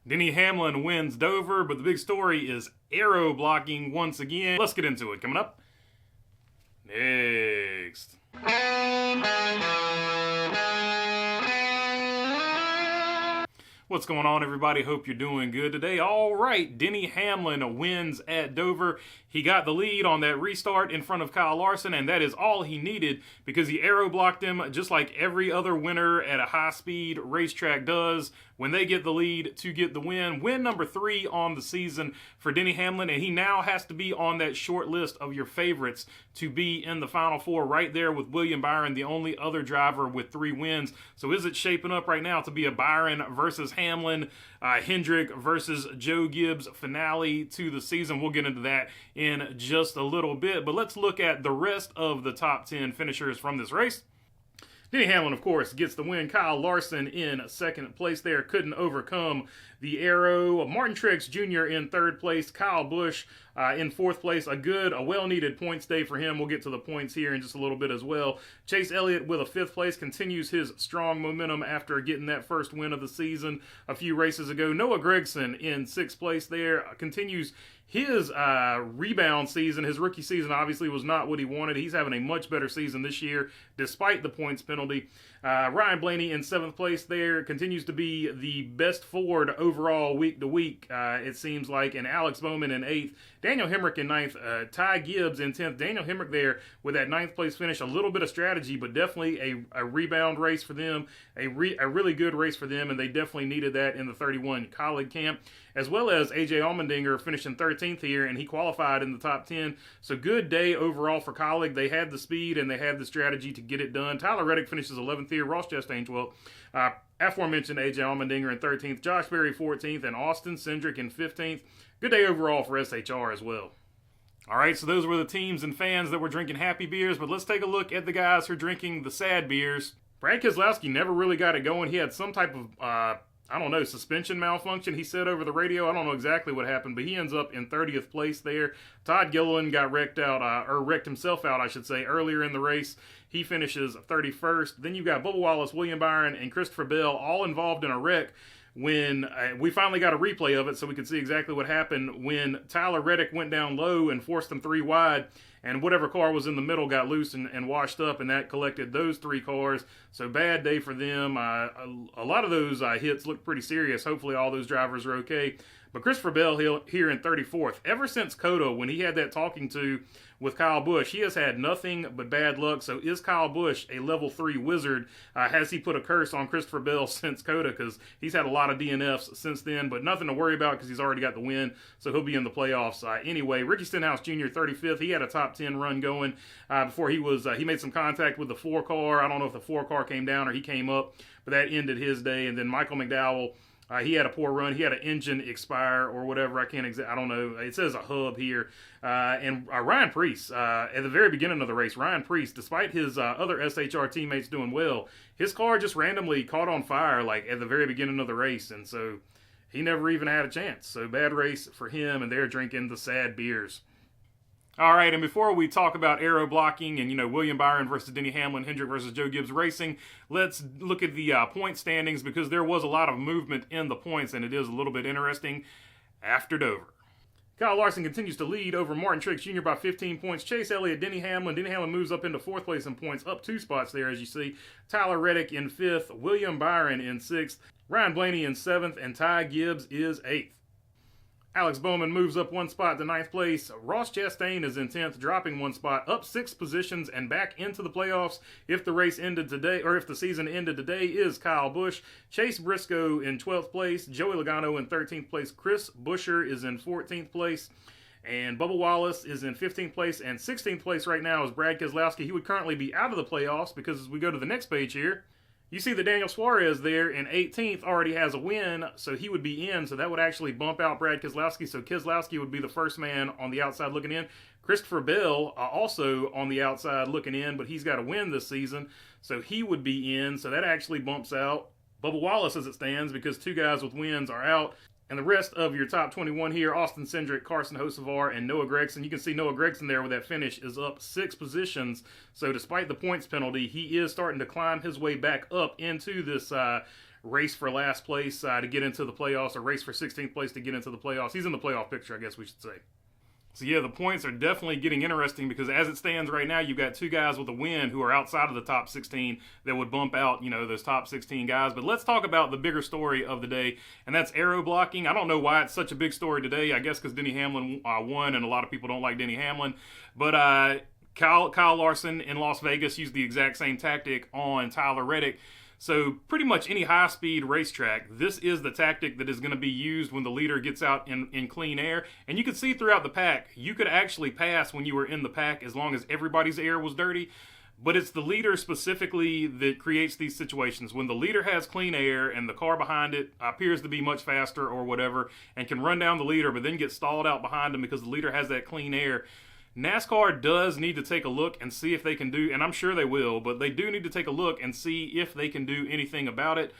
Denny Hamlin wins Dover, but the big story is Aero Blocking once again. Let's get into it. Coming up next. What's going on, everybody? Hope you're doing good today. All right, Denny Hamlin wins at Dover. He got the lead on that restart in front of Kyle Larson, and that is all he needed because he aero blocked him just like every other winner at a high-speed racetrack does when they get the lead to get the win. Win number 3 on the season for Denny Hamlin, and he now has to be on that short list of your favorites to be in the Final Four right there with William Byron, the only other driver with 3 wins. So is it shaping up right now to be a Byron versus Hamlin, Hendrick versus Joe Gibbs finale to the season? We'll get into that in just a little bit, but let's look at the rest of the top 10 finishers from this race. Denny Hamlin, of course, gets the win. Kyle Larson in second place there. Couldn't overcome the aero. Martin Truex Jr. in third place. Kyle Busch in fourth place. A well-needed points day for him. We'll get to the points here in just a little bit as well. Chase Elliott with a fifth place continues his strong momentum after getting that first win of the season a few races ago. Noah Gragson in sixth place there. Continues his rebound season. His rookie season obviously was not what he wanted. He's having a much better season this year despite the points penalty. Ryan Blaney in seventh place there continues to be the best Ford overall week to week, it seems like. And Alex Bowman in eighth. Daniel Hendrick in ninth. Ty Gibbs in 10th. Daniel Hendrick there with that ninth place finish. A little bit of strategy, but definitely a rebound race for them. A really good race for them, and they definitely needed that in the 31 Colleague camp. As well as A.J. Allmendinger finishing 13th here, and he qualified in the top 10. So good day overall for Colleague. They had the speed and they had the strategy to get it done. Tyler Reddick finishes 11th here. Ross Chastain 12th. Aforementioned A.J. Allmendinger in 13th. Josh Berry 14th, and Austin Cindric in 15th. Good day overall for SHR as well. All right, so those were the teams and fans that were drinking happy beers, but let's take a look at the guys who are drinking the sad beers. Brad Keselowski never really got it going. He had some type of suspension malfunction, he said over the radio. I don't know exactly what happened, but he ends up in 30th place there. Todd Gilliland got wrecked himself out, I should say, earlier in the race. He finishes 31st. Then you've got Bubba Wallace, William Byron, and Christopher Bell all involved in a wreck when we finally got a replay of it so we could see exactly what happened when Tyler Reddick went down low and forced them 3 wide. And whatever car was in the middle got loose and washed up, and that collected those 3 cars. So bad day for them. A lot of those hits look pretty serious. Hopefully all those drivers are okay. But Christopher Bell here in 34th. Ever since COTA, when he had that talking to with Kyle Busch, he has had nothing but bad luck. So is Kyle Busch a level 3 wizard? Has he put a curse on Christopher Bell since COTA? Because he's had a lot of DNFs since then, but nothing to worry about because he's already got the win. So he'll be in the playoffs. Anyway, Ricky Stenhouse Jr., 35th. He had a top 10 run going before he made some contact with the 4 car. I don't know if the 4 car came down or he came up, but that ended his day. And then Michael McDowell, he had a poor run. He had an engine expire or whatever. I don't know. It says a hub here. And Ryan Preece, at the very beginning of the race, Ryan Preece, despite his other SHR teammates doing well, his car just randomly caught on fire like at the very beginning of the race. And so he never even had a chance. So bad race for him, and they're drinking the sad beers. All right, and before we talk about aero blocking and, William Byron versus Denny Hamlin, Hendrick versus Joe Gibbs Racing, let's look at the point standings because there was a lot of movement in the points, and it is a little bit interesting after Dover. Kyle Larson continues to lead over Martin Truex Jr. by 15 points. Chase Elliott, Denny Hamlin. Denny Hamlin moves up into 4th place in points, up 2 spots there, as you see. Tyler Reddick in 5th. William Byron in 6th. Ryan Blaney in 7th. And Ty Gibbs is 8th. Alex Bowman moves up 1 spot to 9th place. Ross Chastain is in 10th, dropping 1 spot, up 6 positions and back into the playoffs. If the race ended today, or if the season ended today, is Kyle Busch. Chase Briscoe in 12th place. Joey Logano in 13th place. Chris Buescher is in 14th place. And Bubba Wallace is in 15th place. And 16th place right now is Brad Keselowski. He would currently be out of the playoffs because as we go to the next page here, you see that Daniel Suarez there in 18th already has a win, so he would be in. So that would actually bump out Brad Keselowski. So Keselowski would be the first man on the outside looking in. Christopher Bell also on the outside looking in, but he's got a win this season, so he would be in. So that actually bumps out Bubba Wallace as it stands because 2 guys with wins are out. And the rest of your top 21 here, Austin Cindric, Carson Hocevar, and Noah Gragson. You can see Noah Gragson there with that finish is up 6 positions. So despite the points penalty, he is starting to climb his way back up into this race for last place to get into the playoffs, or race for 16th place to get into the playoffs. He's in the playoff picture, I guess we should say. So yeah, the points are definitely getting interesting because as it stands right now, you've got two guys with a win who are outside of the top 16 that would bump out, those top 16 guys. But let's talk about the bigger story of the day, and that's Aero Blocking. I don't know why it's such a big story today. I guess because Denny Hamlin won, and a lot of people don't like Denny Hamlin. But Kyle Larson in Las Vegas used the exact same tactic on Tyler Reddick. So pretty much any high-speed racetrack, this is the tactic that is going to be used when the leader gets out in clean air. And you could see throughout the pack, you could actually pass when you were in the pack as long as everybody's air was dirty. But it's the leader specifically that creates these situations. When the leader has clean air and the car behind it appears to be much faster or whatever and can run down the leader but then get stalled out behind him because the leader has that clean air, NASCAR does need to take a look and see if they can do, and I'm sure they will, but they do need to take a look and see if they can do anything about it.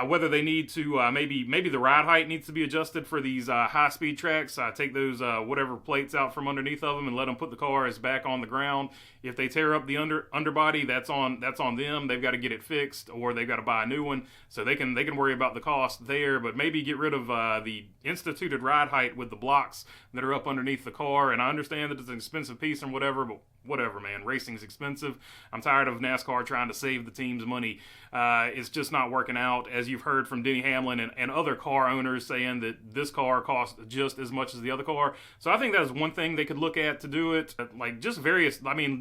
Whether they need to, maybe the ride height needs to be adjusted for these high-speed tracks. Take those whatever plates out from underneath of them and let them put the cars back on the ground. If they tear up the underbody, that's on them. They've got to get it fixed, or they've got to buy a new one. So they can worry about the cost there, but maybe get rid of the instituted ride height with the blocks that are up underneath the car. And I understand that it's an expensive piece and whatever, but whatever, man. Racing's expensive. I'm tired of NASCAR trying to save the team's money. It's just not working out, as you've heard from Denny Hamlin and other car owners saying that this car costs just as much as the other car. So I think that is one thing they could look at to do it.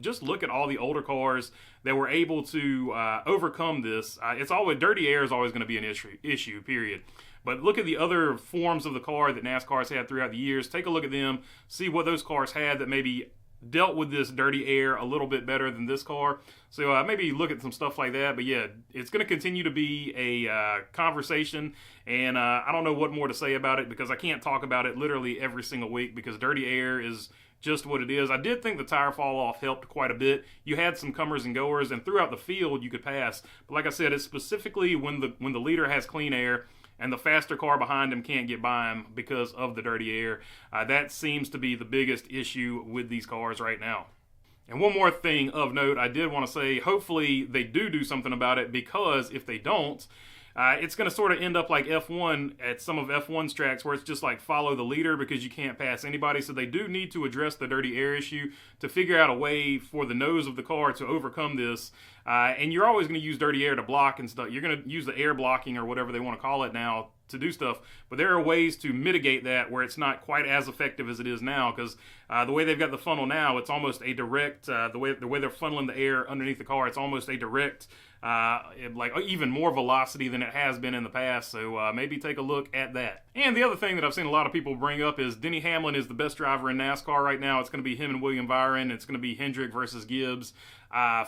Just look at all the older cars that were able to overcome this. It's always, dirty air is always going to be an issue, period. But look at the other forms of the car that NASCAR's had throughout the years. Take a look at them, see what those cars had that maybe dealt with this dirty air a little bit better than this car. So maybe look at some stuff like that. But yeah, it's going to continue to be a conversation, and I don't know what more to say about it because I can't talk about it literally every single week because dirty air is just what it is. I did think the tire fall off helped quite a bit. You had some comers and goers, and throughout the field you could pass. But like I said, it's specifically when the leader has clean air and the faster car behind him can't get by him because of the dirty air. That seems to be the biggest issue with these cars right now. And one more thing of note, I did want to say, hopefully they do something about it, because if they don't, it's going to sort of end up like F1 at some of F1's tracks where it's just like follow the leader because you can't pass anybody. So they do need to address the dirty air issue to figure out a way for the nose of the car to overcome this. And you're always going to use dirty air to block and stuff. You're going to use the air blocking or whatever they want to call it now to do stuff. But there are ways to mitigate that where it's not quite as effective as it is now, because the way they've got the funnel now, it's almost a direct, the way they're funneling the air underneath the car, it's almost a direct, like even more velocity than it has been in the past. So maybe take a look at that. And the other thing that I've seen a lot of people bring up is Denny Hamlin is the best driver in NASCAR right now. It's going to be him and William Byron. It's going to be Hendrick versus Gibbs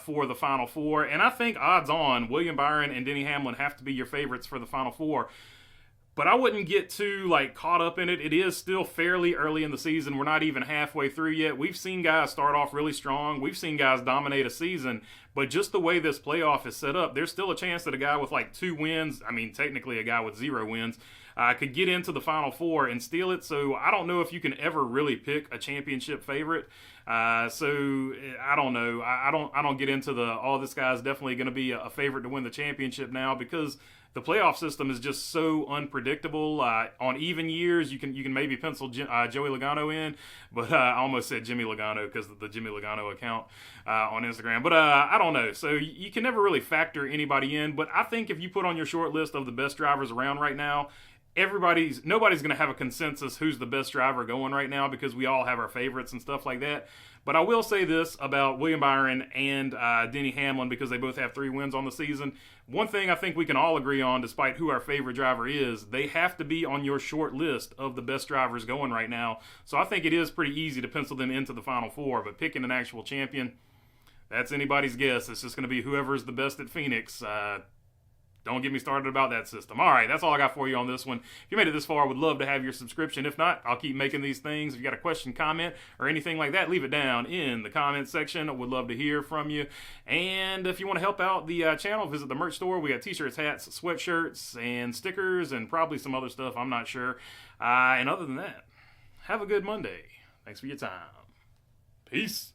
for the Final Four. And I think odds on William Byron and Denny Hamlin have to be your favorites for the Final Four. But I wouldn't get too caught up in it. It is still fairly early in the season. We're not even halfway through yet. We've seen guys start off really strong. We've seen guys dominate a season. But just the way this playoff is set up, there's still a chance that a guy with 2 wins, I mean technically a guy with 0 wins, could get into the Final Four and steal it. So I don't know if you can ever really pick a championship favorite. So I don't know. I don't get into this guy's definitely going to be a favorite to win the championship now, because the playoff system is just so unpredictable. On even years, you can maybe pencil Joey Logano in, but I almost said Jimmy Logano because of the Jimmy Logano account on Instagram. But I don't know. So you can never really factor anybody in. But I think if you put on your short list of the best drivers around right now, nobody's going to have a consensus who's the best driver going right now, because we all have our favorites and stuff like that. But I will say this about William Byron and Denny Hamlin, because they both have 3 wins on the season. One thing I think we can all agree on, despite who our favorite driver is, they have to be on your short list of the best drivers going right now. So I think it is pretty easy to pencil them into the Final Four. But picking an actual champion, that's anybody's guess. It's just going to be whoever's the best at Phoenix. Don't get me started about that system. All right, that's all I got for you on this one. If you made it this far, I would love to have your subscription. If not, I'll keep making these things. If you got a question, comment, or anything like that, leave it down in the comment section. I would love to hear from you. And if you want to help out the channel, visit the merch store. We got t-shirts, hats, sweatshirts, and stickers, and probably some other stuff. I'm not sure. And other than that, have a good Monday. Thanks for your time. Peace.